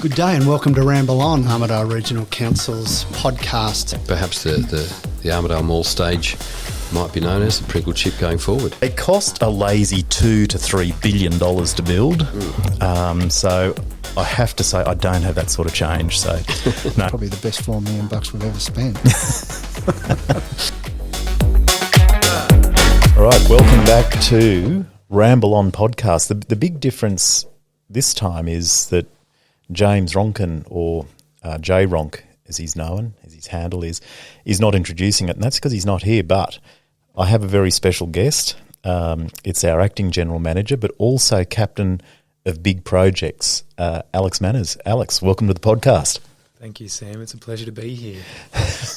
Good day and welcome to Ramble On, Armidale Regional Council's podcast. Perhaps the Armidale Mall stage might be known as the Prickle Chip going forward. It cost a lazy $2 to $3 billion to build, so I have to say I don't have that sort of change. So, no. Probably the best $4 million we've ever spent. All right, welcome back to Ramble On podcast. The big difference this time is that James Ronkin, or J Ronk as he's known, as his handle is not introducing it, and that's because he's not here. But I have a very special guest. It's our acting general manager, but also captain of big projects, Alex Manners. Alex, welcome to the podcast. Thank you, Sam. It's a pleasure to be here.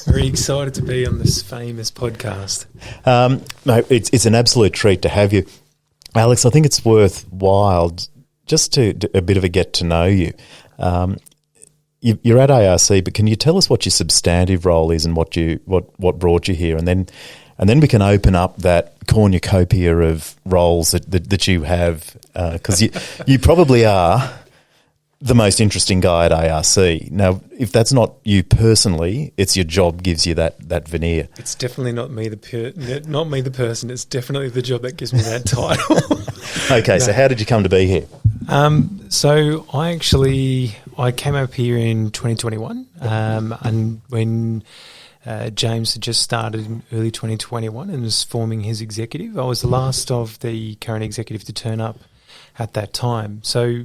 Very excited to be on this famous podcast. No, it's an absolute treat to have you, Alex. I think it's worthwhile just to a bit of a get to know you. You're at ARC, but can you tell us what your substantive role is and what brought you here, and then we can open up that cornucopia of roles that you have, because you probably are the most interesting guy at ARC. Now, if that's not you personally, it's your job gives you that veneer. It's definitely not me the person. It's definitely the job that gives me that title. Okay, no. So how did you come to be here? So I came up here in 2021, and when James had just started in early 2021 and was forming his executive, I was the last of the current executive to turn up at that time. So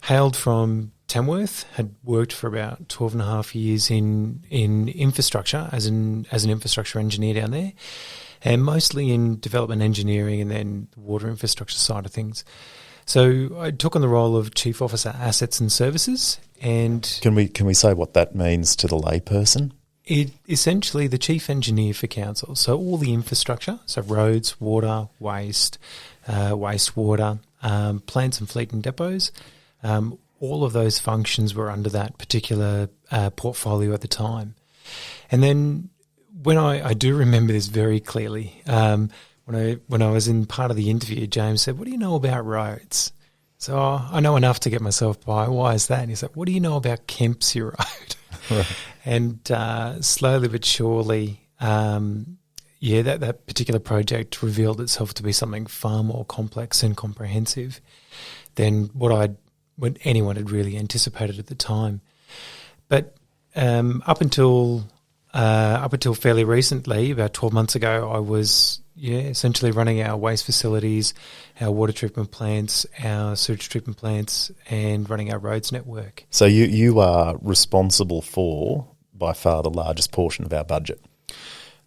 hailed from Tamworth, had worked for about 12 and a half years in infrastructure as an infrastructure engineer down there, and mostly in development engineering and then the water infrastructure side of things. So I took on the role of Chief Officer Assets and Services. And can we say what that means to the layperson? It essentially the chief engineer for council. So all the infrastructure, so roads, water, waste, wastewater, plants and fleet and depots, all of those functions were under that particular portfolio at the time. And then when I do remember this very clearly, when I was in part of the interview, James said, "What do you know about roads?" So I know enough to get myself by. Why is that? And he's like, "What do you know about Kempsey Road?" Right. And slowly but surely, that particular project revealed itself to be something far more complex and comprehensive than what anyone had really anticipated at the time. But up until fairly recently, about 12 months ago, I was essentially running our waste facilities, our water treatment plants, our sewage treatment plants, and running our roads network. So you are responsible for, by far, the largest portion of our budget.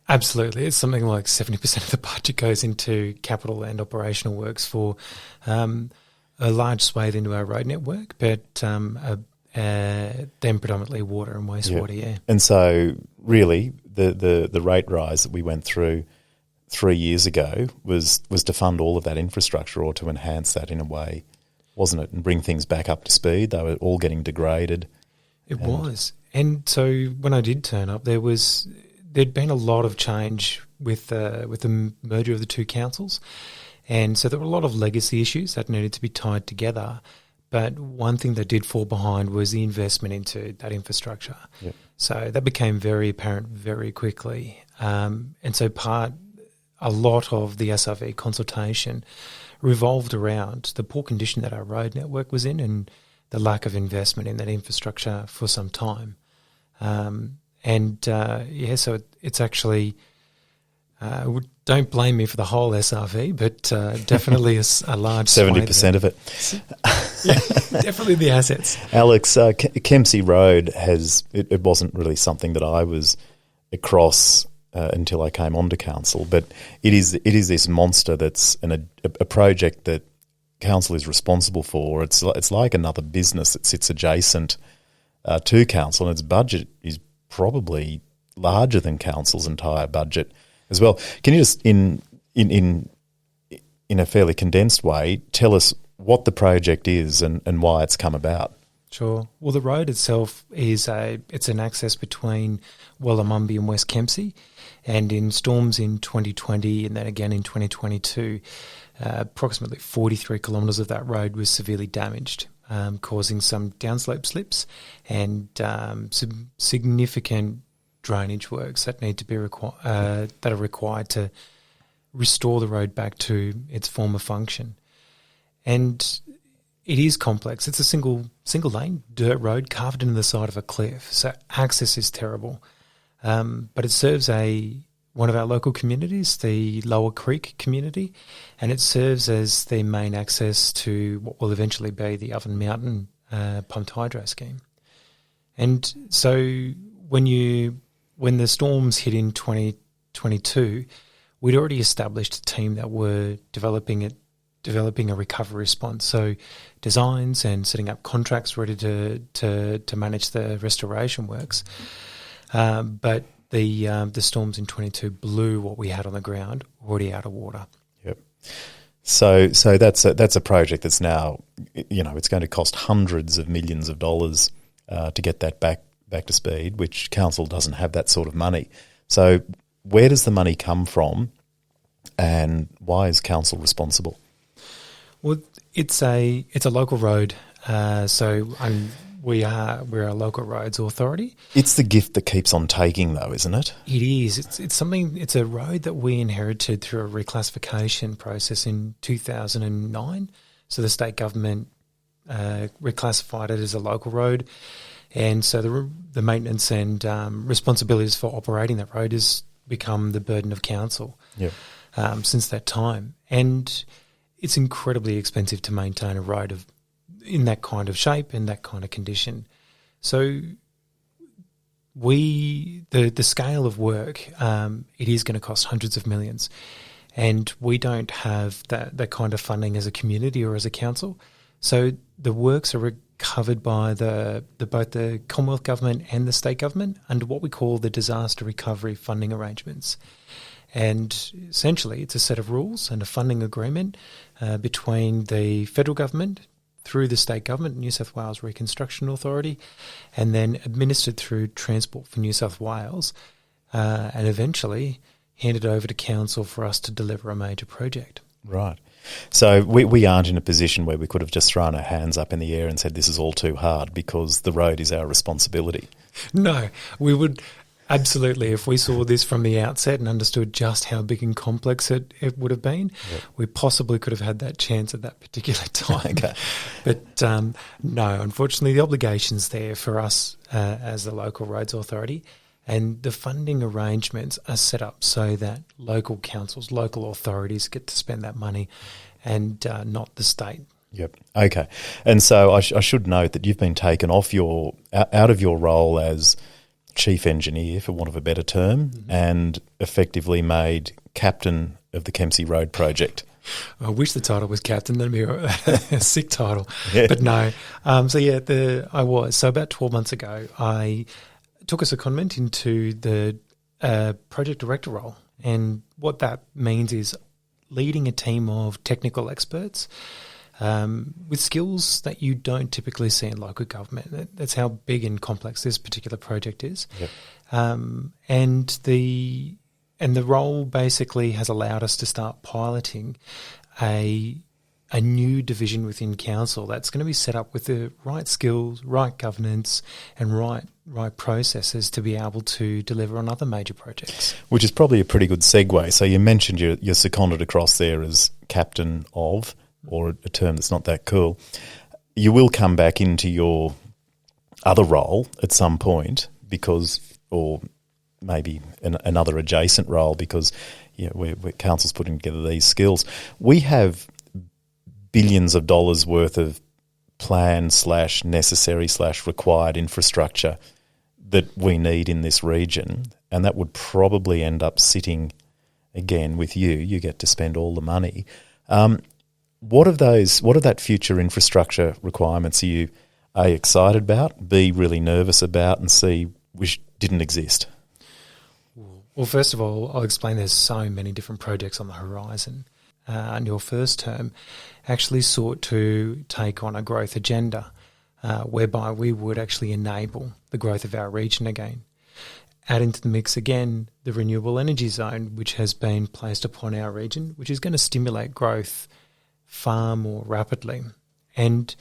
Absolutely. It's something like 70% of the budget goes into capital and operational works for a large swathe into our road network, but then predominantly water and wastewater, yeah. And so really the rate rise that we went through 3 years ago was to fund all of that infrastructure, or to enhance that in a way, wasn't it, and bring things back up to speed. They were all getting degraded. It was. And so when I did turn up, there'd been a lot of change with the merger of the two councils, and so there were a lot of legacy issues that needed to be tied together. But one thing that did fall behind was the investment into that infrastructure. Yep. So that became very apparent very quickly. And so a lot of the SRV consultation revolved around the poor condition that our road network was in and the lack of investment in that infrastructure for some time. So it's actually... don't blame me for the whole SRV, but definitely a large 70% of it. Yeah, definitely the assets. Alex, Kempsey Road it wasn't really something that I was across until I came onto council, but it is this monster that's a project that council is responsible for. It's like another business that sits adjacent to council, and its budget is probably larger than council's entire budget as well. Can you just, in a fairly condensed way, tell us what the project is and why it's come about? Sure. Well, the road itself it's an access between Wellamumby and West Kempsey, and in storms in 2020 and then again in 2022, approximately 43 kilometres of that road was severely damaged. causing some downslope slips and some significant drainage works that need to be that are required to restore the road back to its former function. And it is complex. It's a single lane dirt road carved into the side of a cliff, so access is terrible. But it serves one of our local communities, the Lower Creek community, and it serves as the main access to what will eventually be the Oven Mountain pumped hydro scheme. And so when the storms hit in 2022, we'd already established a team that were developing a recovery response. So designs and setting up contracts ready to manage the restoration works. But the storms in 22 blew what we had on the ground already out of water. Yep. So that's a project that's now, it's going to cost hundreds of millions of dollars to get that back to speed, which council doesn't have that sort of money. So where does the money come from, and why is council responsible? Well, it's a local road, we're a local roads authority. It's the gift that keeps on taking, though, isn't it? It is. It's a road that we inherited through a reclassification process in 2009. So the state government reclassified it as a local road, and so the maintenance and responsibilities for operating that road has become the burden of council. Yep. Since that time, and it's incredibly expensive to maintain a road in that kind of shape and that kind of condition. So the scale of work, it is going to cost hundreds of millions, and we don't have that kind of funding as a community or as a council. So the works are covered by both the Commonwealth Government and the state government under what we call the disaster recovery funding arrangements. And essentially, it's a set of rules and a funding agreement between the federal government through the state government, New South Wales Reconstruction Authority, and then administered through Transport for New South Wales, and eventually handed over to council for us to deliver a major project. Right. So we aren't in a position where we could have just thrown our hands up in the air and said this is all too hard because the road is our responsibility. No, we would... Absolutely. If we saw this from the outset and understood just how big and complex it would have been, yep, we possibly could have had that chance at that particular time. Okay. But no, unfortunately, the obligation's there for us as the local roads authority, and the funding arrangements are set up so that local councils, local authorities get to spend that money and not the state. Yep. Okay. And so I should note that you've been taken off out of your role as chief engineer, for want of a better term, mm-hmm, and effectively made captain of the Kempsey Road project. I wish the title was captain. That'd be a sick title. Yeah. But no. I was. So about 12 months ago, I took a secondment into the project director role. And what that means is leading a team of technical experts with skills that you don't typically see in local government. That's how big and complex this particular project is. Yep. And the role basically has allowed us to start piloting a new division within council that's going to be set up with the right skills, right governance, and right processes to be able to deliver on other major projects. Which is probably a pretty good segue. So you mentioned you're seconded across there as captain of, or a term that's not that cool. You will come back into your other role at some point or maybe another adjacent role because we're council's putting together these skills. We have billions of dollars worth of planned / necessary / required infrastructure that we need in this region, and that would probably end up sitting again with you. You get to spend all the money. What of that future infrastructure requirements are you A, excited about, B, really nervous about, and C, wish didn't exist? Well, first of all, I'll explain there's so many different projects on the horizon. And your first term actually sought to take on a growth agenda whereby we would actually enable the growth of our region again. Add into the mix again the renewable energy zone, which has been placed upon our region, which is going to stimulate growth far more rapidly. And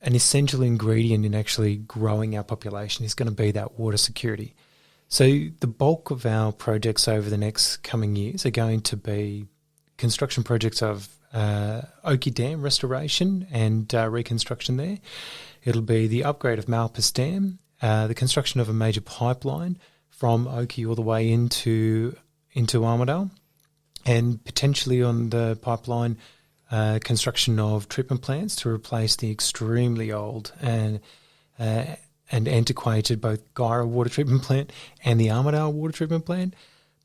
an essential ingredient in actually growing our population is going to be that water security. So the bulk of our projects over the next coming years are going to be construction projects of Oakey Dam restoration and reconstruction there. It'll be the upgrade of Malpas Dam, the construction of a major pipeline from Oakey all the way into Armidale, and potentially on the pipeline construction of treatment plants to replace the extremely old and antiquated both Guyra water treatment plant and the Armidale water treatment plant.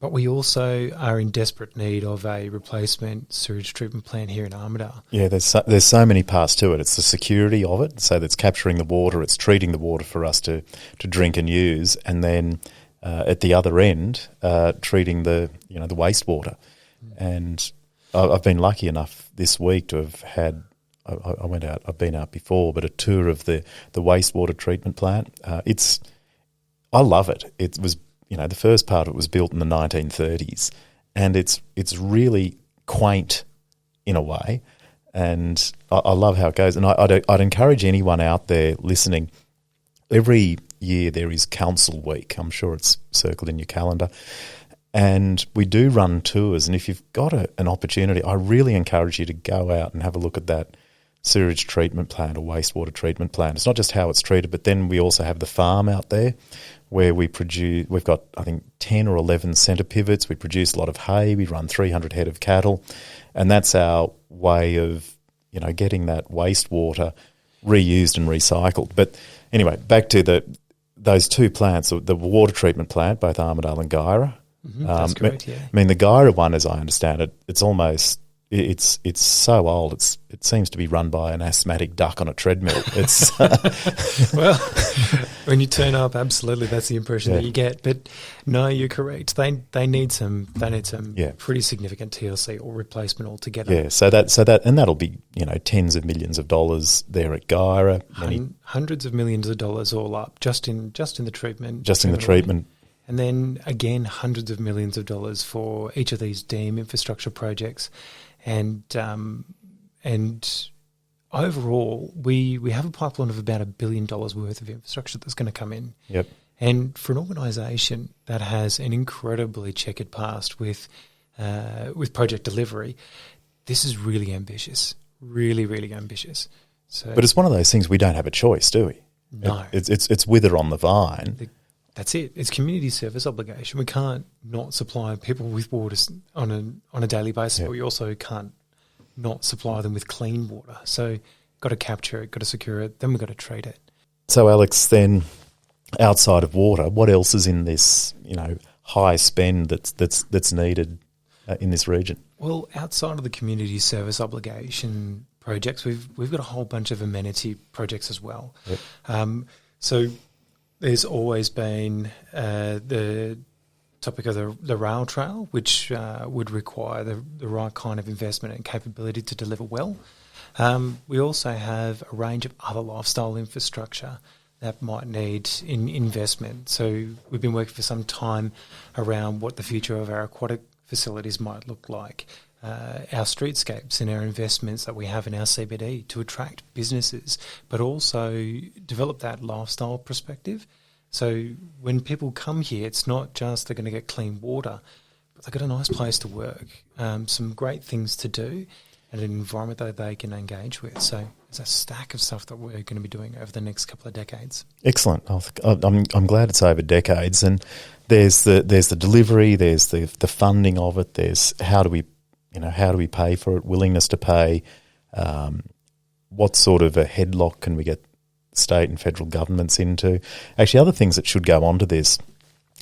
But we also are in desperate need of a replacement sewage treatment plant here in Armidale. Yeah, there's so many parts to it. It's the security of it, so that's capturing the water, it's treating the water for us to drink and use, and then at the other end, treating the wastewater. And I've been lucky enough this week to have had. I went out. I've been out before, but a tour of the wastewater treatment plant. I love it. It was, the first part of it was built in the 1930s, and it's really quaint in a way, and I love how it goes. And I'd encourage anyone out there listening. Every year there is Council Week. I'm sure it's circled in your calendar. And we do run tours, and if you've got an opportunity, I really encourage you to go out and have a look at that sewage treatment plant or wastewater treatment plant. It's not just how it's treated, but then we also have the farm out there where we've got, I think, 10 or 11 centre pivots. We produce a lot of hay. We run 300 head of cattle, and that's our way of, getting that wastewater reused and recycled. But anyway, back to those two plants, the water treatment plant, both Armidale and Guyra. That's correct, yeah. I mean, the Guyra one, as I understand it, it's almost it's so old. It seems to be run by an asthmatic duck on a treadmill. It's well, when you turn up, absolutely, that's the impression that you get. But no, you're correct. They need some pretty significant TLC or replacement altogether. Yeah, so that'll be tens of millions of dollars there at Guyra. Hundreds of millions of dollars all up just in the treatment. Just in the treatment. And then again, hundreds of millions of dollars for each of these dam infrastructure projects. And overall, we have a pipeline of about $1 billion worth of infrastructure that's going to come in. Yep. And for an organisation that has an incredibly checkered past with project delivery, this is really ambitious, really, really ambitious. So, but it's one of those things we don't have a choice, do we? No, it's wither on the vine. That's it. It's community service obligation. We can't not supply people with water on a daily basis, but we also can't not supply them with clean water. So got to capture it, got to secure it, then we've got to treat it. So Alex, then outside of water, what else is in this high spend that's needed in this region? Well, outside of the community service obligation projects, we've got a whole bunch of amenity projects as well. Yep. So there's always been the topic of the rail trail, which would require the right kind of investment and capability to deliver well. We also have a range of other lifestyle infrastructure that might need investment. So we've been working for some time around what the future of our aquatic facilities might look like, our streetscapes and our investments that we have in our CBD to attract businesses, but also develop that lifestyle perspective. So when people come here, it's not just they're going to get clean water, but they've got a nice place to work, some great things to do, and an environment that they can engage with. So it's a stack of stuff that we're going to be doing over the next couple of decades. Excellent. I'm glad it's over decades, and there's the delivery, there's the funding of it, there's how do we pay for it, willingness to pay, what sort of a headlock can we get state and federal governments into. Actually, other things that should go on to this,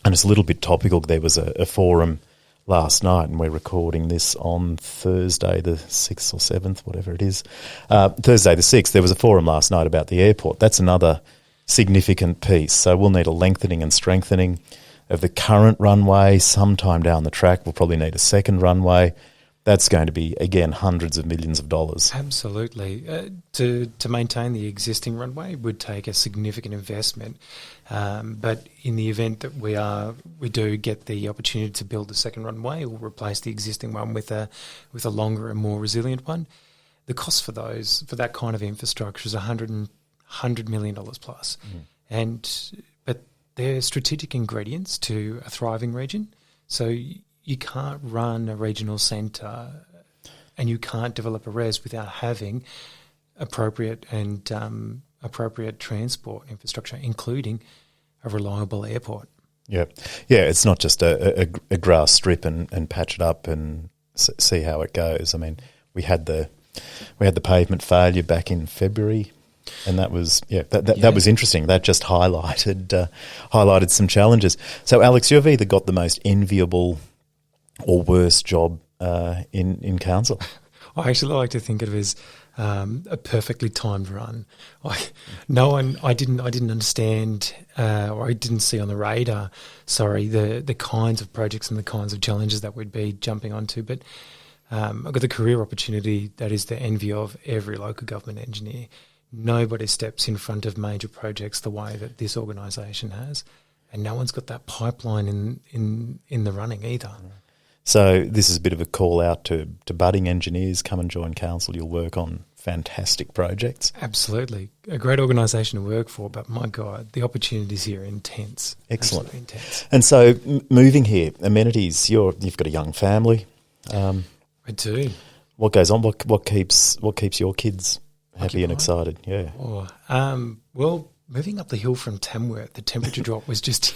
and it's a little bit topical, there was a forum last night, and we're recording this on Thursday the 6th or 7th, whatever it is. Thursday the 6th, there was a forum last night about the airport. That's another significant piece. So we'll need a lengthening and strengthening of the current runway. Sometime down the track, we'll probably need a second runway. That's going to be, again, hundreds of millions of dollars. Absolutely. To maintain the existing runway would take a significant investment. But in the event that we do get the opportunity to build a second runway or replace the existing one with a longer and more resilient one, the cost for that kind of infrastructure is $120 $100 million plus. But they're strategic ingredients to a thriving region. So you can't run a regional centre and you can't develop a res without having appropriate transport infrastructure, including a reliable airport. Yeah, it's not just a grass strip and patch it up and see how it goes. I mean, we had the pavement failure back in February, and that was that was interesting. That just highlighted some challenges. So, Alex, you've either got the most enviable or worst job in council. I actually like to think of it as a perfectly timed run. I didn't understand or I didn't see on the radar, the kinds of projects and the kinds of challenges that we'd be jumping onto. But I've got the career opportunity that is the envy of every local government engineer. Nobody steps in front of major projects the way that this organisation has, and no one's got that pipeline in the running either. So this is a bit of a call out to budding engineers. Come and join council. You'll work on fantastic projects. Absolutely. A great organisation to work for, but my God, the opportunities here are intense. Excellent. Absolutely intense. And so moving here, amenities, you've got a young family. I do. What goes on? What keeps your kids happy and excited? Yeah. Well, moving up the hill from Tamworth, the temperature drop was just...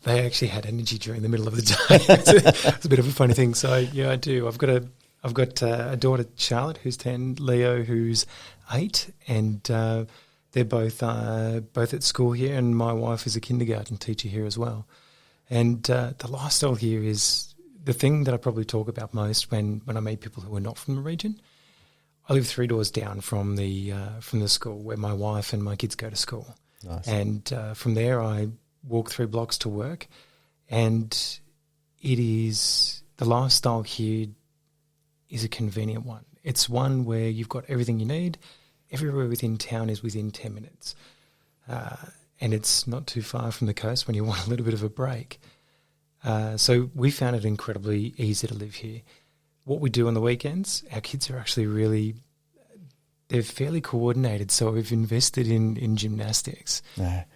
they actually had energy during the middle of the day. It's a bit of a funny thing. So yeah, I do. I've got a daughter, Charlotte, who's 10, Leo, who's 8, and they're both at school here. And my wife is a kindergarten teacher here as well. And the lifestyle here is the thing that I probably talk about most when I meet people who are not from the region. I live 3 doors down from the school where my wife and my kids go to school. Nice. And from there I walk 3 blocks to work, and it is the lifestyle here is a convenient one. It's one where you've got everything you need. Everywhere within town is within 10 minutes, and it's not too far from the coast when you want a little bit of a break. So we found it incredibly easy to live here. What we do on the weekends, our kids are actually they're fairly coordinated, so we've invested in gymnastics.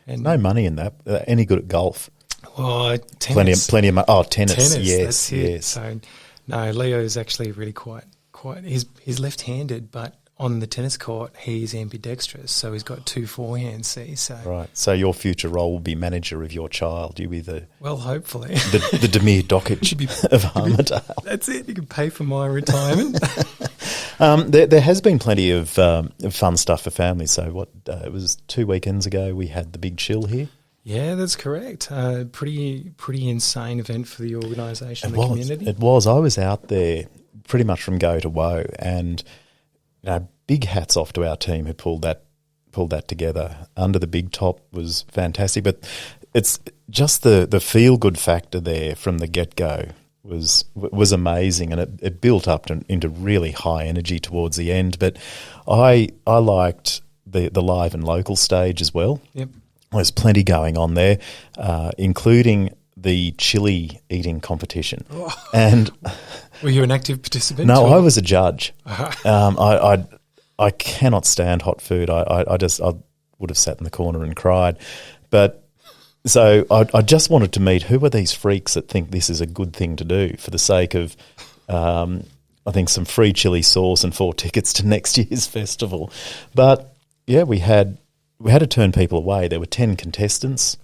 And no money in that. Any good at golf? Oh, tennis. Plenty of money. Oh, tennis. Yes, that's it. yes. So, no, Leo is actually really quite. He's left-handed, but on the tennis court he's ambidextrous, so he's got 2 forehands. So right. So your future role will be manager of your child. You'll be hopefully the Demir Dockage of Armidale. That's it. You can pay for my retirement. There has been plenty of fun stuff for families. So it was 2 weekends ago we had the big chill here. Yeah, that's correct. Pretty insane event for the organisation and the community. It was. I was out there pretty much from go to woe, and big hats off to our team who pulled that together. Under the big top was fantastic, but it's just the feel good factor there from the get go was amazing, and it built up into really high energy towards the end. But I liked the live and local stage as well. Yep. There's plenty going on there, including the chili eating competition. Oh. And were you an active participant? No, I was a judge. I cannot stand hot food. I would have sat in the corner and cried. But so I just wanted to meet who are these freaks that think this is a good thing to do for the sake of, I think, some free chili sauce and 4 tickets to next year's festival. But yeah, we had to turn people away. There were 10 contestants,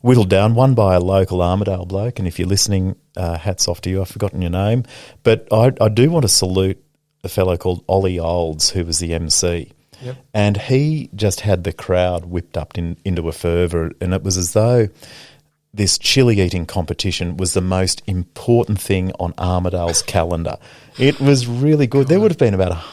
whittled down, one by a local Armidale bloke. And if you're listening, hats off to you. I've forgotten your name. But I do want to salute a fellow called Ollie Olds, who was the MC. Yep. And he just had the crowd whipped up into a fervour, and it was as though this chili eating competition was the most important thing on Armidale's calendar. It was really good. There would have been about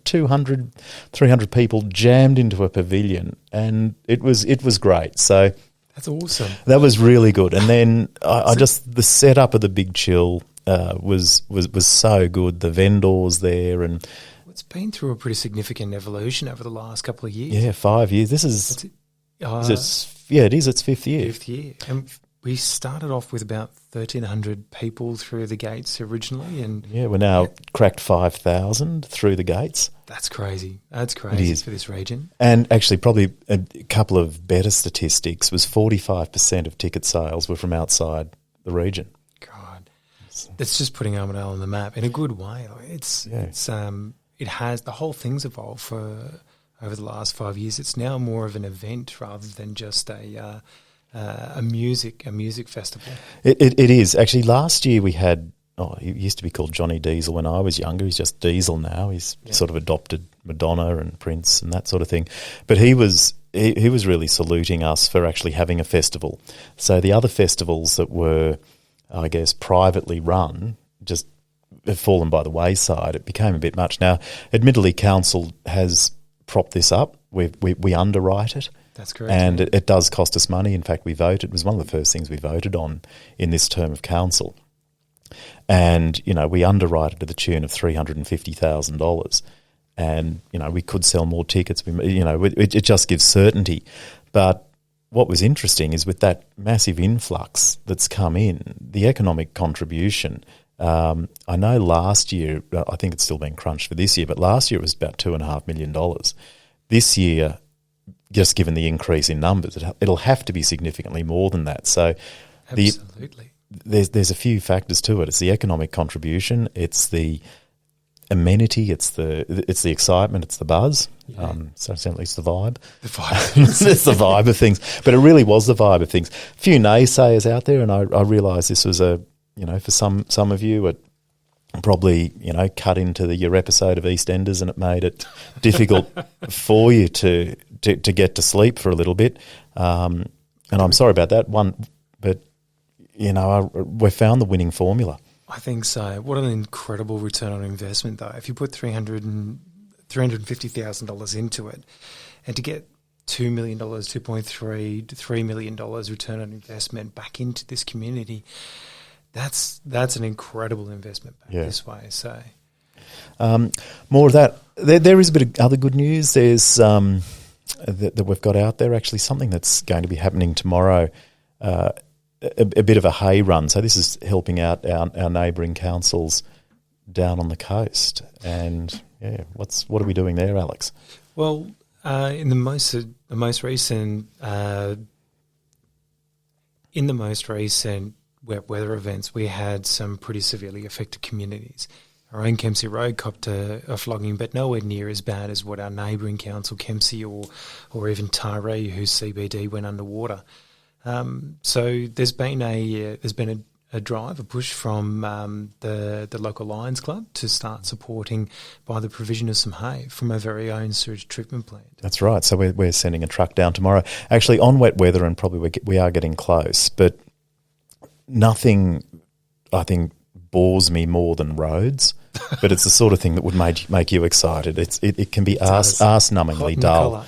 200, 300 people jammed into a pavilion, and it was great. So that's awesome. That was really good. And then the setup of the big chill was so good. The vendors there, and it's been through a pretty significant evolution over the last couple of years. Yeah, 5 years. This is it is its 5th year. 5th year. And We started off with about 1,300 people through the gates originally, and Yeah, we're now cracked 5,000 through the gates. that's crazy. That's crazy is. for this region. And actually, probably a couple of better statistics was 45% of ticket sales were from outside the region. God, that's just putting Armidale on the map in a good way. It has, the whole thing's evolved for over the last 5 years. It's now more of an event rather than just a music festival. It is. Actually, last year we had, he used to be called Johnny Diesel when I was younger. He's just Diesel now. He's sort of adopted Madonna and Prince and that sort of thing. But he was really saluting us for actually having a festival. So the other festivals that were, I guess, privately run just have fallen by the wayside. It became a bit much. Now, admittedly, council has propped this up. We underwrite it. That's correct. And it does cost us money. In fact, we voted. It was one of the first things we voted on in this term of council. And, we underwrite it to the tune of $350,000. And, we could sell more tickets. It just gives certainty. But what was interesting is with that massive influx that's come in, the economic contribution, I know last year, I think it's still been crunched for this year, but last year it was about $2.5 million. This year, just given the increase in numbers, it'll have to be significantly more than that. So Absolutely. There's a few factors to it. It's the economic contribution, it's the amenity, it's the excitement, it's the buzz. Yeah. So certainly it's the vibe. The vibe. It's the vibe of things. But it really was the vibe of things. A few naysayers out there, and I realise this was for some of you, it probably, cut into your episode of EastEnders, and it made it difficult for you to get to sleep for a little bit. And I'm sorry about that one, but, we found the winning formula. I think so. What an incredible return on investment, though. If you put $350,000 into it, and to get $2 million, $2.3 to $3 million return on investment back into this community, that's an incredible investment back this way. So, more of that. There is a bit of other good news. There's that we've got out there. Actually, something that's going to be happening tomorrow. A bit of a hay run. So this is helping out our neighbouring councils down on the coast. And what are we doing there, Alex? Well, in the most recent wet weather events, we had some pretty severely affected communities. Our own Kempsey Road copped a flogging, but nowhere near as bad as what our neighbouring council, Kempsey, or even Taree, whose CBD went underwater. So there's been a drive, a push from the local Lions Club to start supporting by the provision of some hay from our very own sewage treatment plant. That's right. So we're sending a truck down tomorrow. Actually, on wet weather, and probably we are getting close, but nothing, I think, bores me more than roads. But it's the sort of thing that would make you excited. It can be arse-numbingly dull.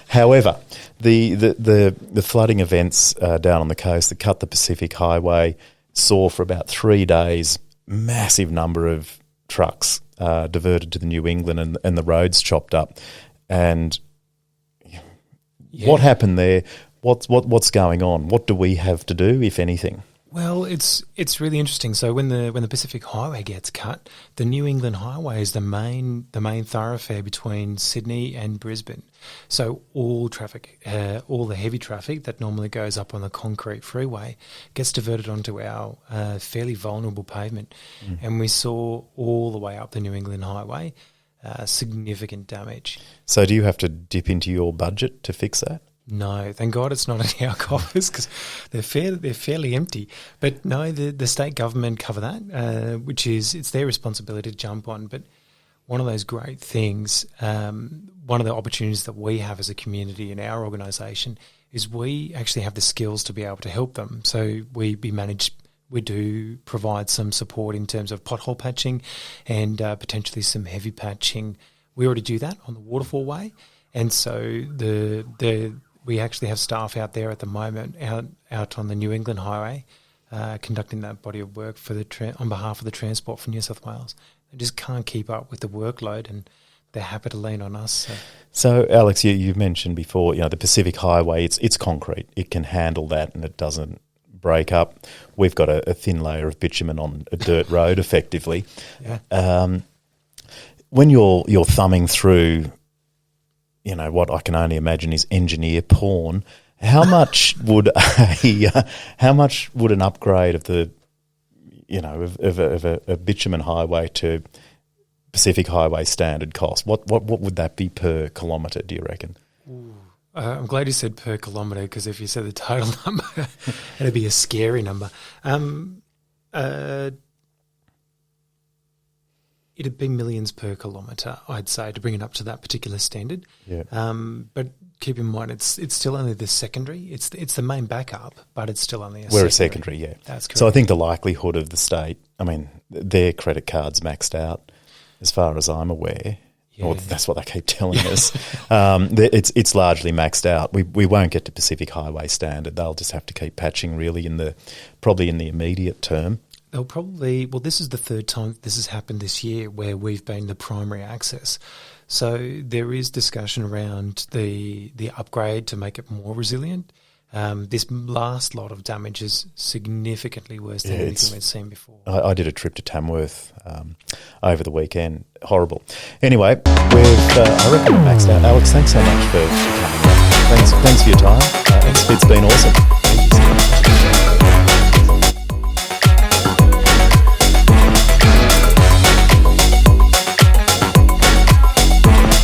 However, the flooding events down on the coast that cut the Pacific Highway saw for about 3 days massive number of trucks diverted to the New England and the roads chopped up. And what happened there? What's going on? What do we have to do, if anything? Well, it's really interesting. So when the Pacific Highway gets cut, the New England Highway is the main thoroughfare between Sydney and Brisbane. So all traffic, all the heavy traffic that normally goes up on the concrete freeway gets diverted onto our fairly vulnerable pavement. And we saw all the way up the New England Highway significant damage. So do you have to dip into your budget to fix that? No, thank God it's not in our coffers because they're fairly empty. But no, the state government cover that, which is it's their responsibility to jump on. But one of those great things, one of the opportunities that we have as a community in our organisation is we actually have the skills to be able to help them. So we do provide some support in terms of pothole patching and potentially some heavy patching. We already do that on the Waterfall Way, and so we actually have staff out there at the moment out on the New England Highway conducting that body of work for on behalf of the Transport for New South Wales. They just can't keep up with the workload, and they're happy to lean on us. So, Alex, you mentioned before, the Pacific Highway, it's concrete. It can handle that and it doesn't break up. We've got a thin layer of bitumen on a dirt road, effectively. Yeah. When you're thumbing through, what I can only imagine is engineer porn, how much would an upgrade of the, of a bitumen highway to Pacific Highway standard cost? What would that be per kilometre, do you reckon? I'm glad you said per kilometre, because if you said the total number, it'd be a scary number. It'd be millions per kilometre, I'd say, to bring it up to that particular standard. Yeah. But keep in mind, it's still only the secondary. It's the main backup, but it's still only We're a secondary, yeah. That's correct. So I think the likelihood of the state, their credit card's maxed out, as far as I'm aware. Yeah. Or that's what they keep telling us. It's largely maxed out. We won't get to Pacific Highway standard. They'll just have to keep patching really probably in the immediate term. They'll probably, this is the third time this has happened this year where we've been the primary access. So there is discussion around the upgrade to make it more resilient. This last lot of damage is significantly worse than anything we've seen before. I did a trip to Tamworth over the weekend. Horrible. Anyway, I reckon we're maxed out. Alex, thanks so much for coming on. Thanks for your time. It's been awesome.